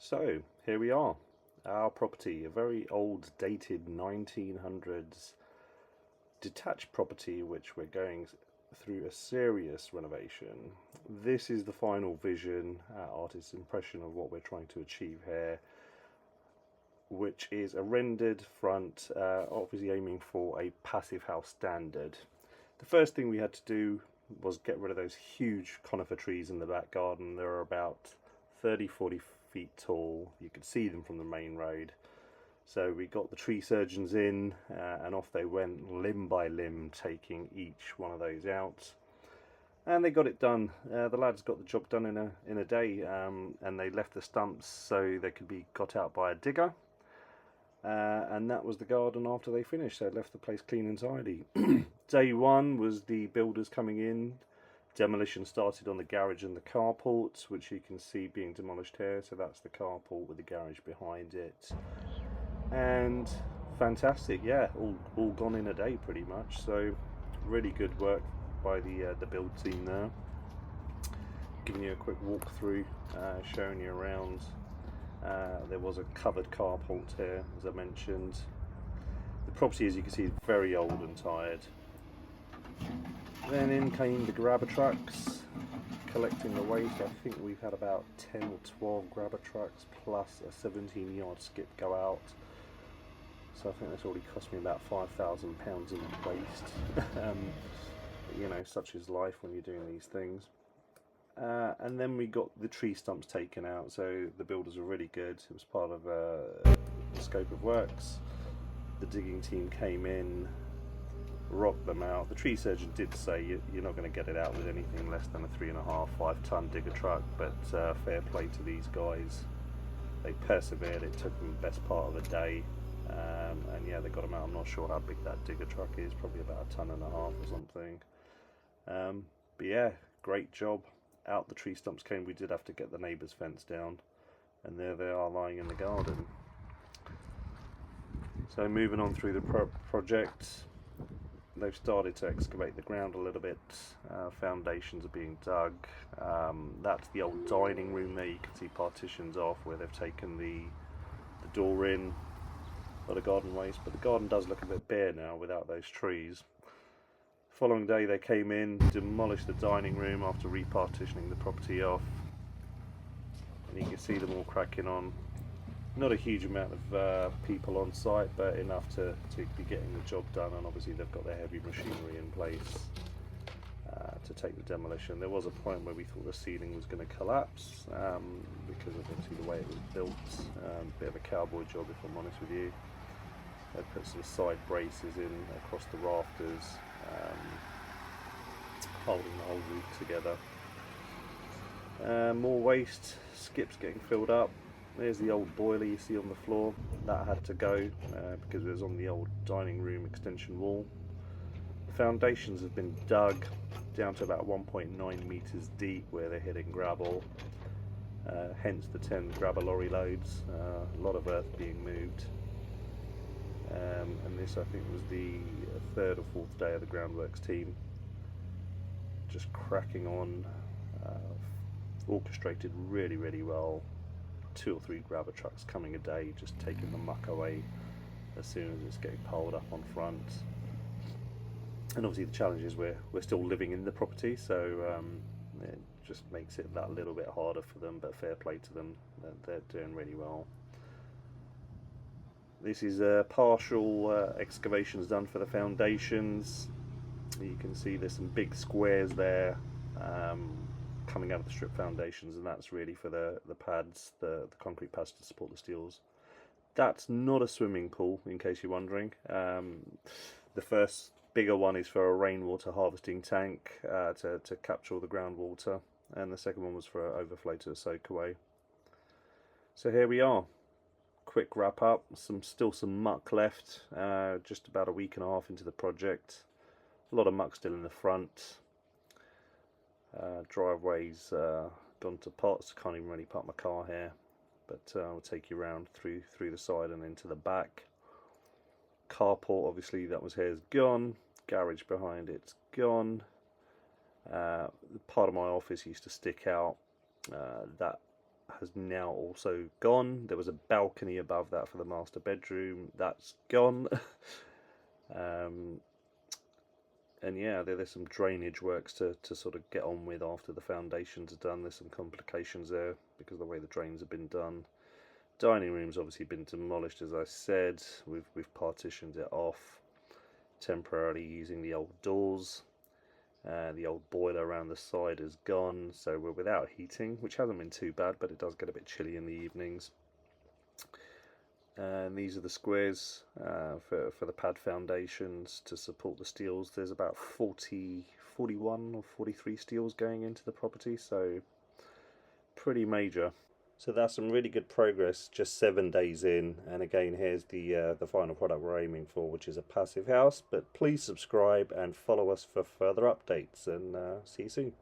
So here we are, our property, a very old dated 1900s detached property which we're going through a serious renovation. This is the final vision, artist's impression of what we're trying to achieve here, which is a rendered front, obviously aiming for a passive house standard. The first thing we had to do was get rid of those huge conifer trees in the back garden. They're about 30-40 feet tall. You could see them from the main road. So we got the tree surgeons in and off they went limb by limb, taking each one of those out. And they got it done. The lads got the job done in a day, and they left the stumps so they could be got out by a digger. And that was the garden after they finished. They left the place clean and tidy. Day one was the builders coming in. Demolition started on the garage and the carport, which you can see being demolished here. So that's the carport with the garage behind it. And fantastic, yeah, all gone in a day pretty much. So really good work by the build team there. Giving you a quick walkthrough, showing you around. There was a covered carport here, as I mentioned. The property, as you can see, is very old and tired. Then in came the grabber trucks, collecting the waste. I think we've had about 10 or 12 grabber trucks plus a 17-yard skip go out. So I think that's already cost me about £5,000 in waste. You know, such is life when you're doing these things. And then we got the tree stumps taken out, so the builders were really good. It was part of the scope of works. The digging team came in, rocked them out. The tree surgeon did say you're not going to get it out with anything less than a 3.5-5 ton digger truck, but fair play to these guys. They persevered. It took them the best part of a day, and yeah, they got them out. I'm not sure how big that digger truck is, probably about 1.5 tons or something. But yeah, great job. Out the tree stumps came. We did have to get the neighbour's fence down, and there they are lying in the garden. So moving on through the project, they've started to excavate the ground a little bit. Foundations are being dug. That's the old dining room there. You can see partitions off where they've taken the door in. A lot of garden waste, but the garden does look a bit bare now without those trees. Following day they came in, demolished the dining room after repartitioning the property off, and you can see them all cracking on. Not a huge amount of people on site, but enough to be getting the job done, and obviously they've got their heavy machinery in place to take the demolition. There was a point where we thought the ceiling was going to collapse because of obviously the way it was built. Bit of a cowboy job, if I'm honest with you. They put some side braces in across the rafters, holding the whole roof together. More waste, skips getting filled up. There's the old boiler you see on the floor. That had to go because it was on the old dining room extension wall. The foundations have been dug down to about 1.9 meters deep where they're hitting gravel. Hence the 10 grabber lorry loads. A lot of earth being moved. And this, I think, was the third or fourth day of the groundworks team. Just cracking on, orchestrated really, really well. 2 or 3 grabber trucks coming a day, just taking the muck away as soon as it's getting piled up on front. And obviously the challenge is we're still living in the property, so it just makes it that little bit harder for them, but fair play to them, they're doing really well. This is partial excavations done for the foundations. You can see there's some big squares there coming out of the strip foundations, and that's really for the pads, the concrete pads to support the steels. That's not a swimming pool, in case you're wondering. The first bigger one is for a rainwater harvesting tank to capture all the groundwater, and the second one was for an overflow to a soakaway. So here we are. Quick wrap up. Still some muck left. Just about a week and a half into the project. A lot of muck still in the front. Driveways gone to pots. Can't even really park my car here, but I'll take you around through the side and into the back. Carport, obviously that was here, is gone. Garage behind it's gone. Part of my office used to stick out. That has now also gone. There was a balcony above that for the master bedroom. That's gone. um, and yeah, there's some drainage works to sort of get on with after the foundations are done. There's some complications there because of the way the drains have been done. Dining room's obviously been demolished, as I said. We've partitioned it off temporarily using the old doors. The old boiler around the side is gone, so we're without heating, which hasn't been too bad, but it does get a bit chilly in the evenings. And these are the squares for the pad foundations to support the steels. There's about 41 or 43 steels going into the property, so pretty major. So that's some really good progress just 7 days in. And again, here's the final product we're aiming for, which is a passive house. But please subscribe and follow us for further updates, and see you soon.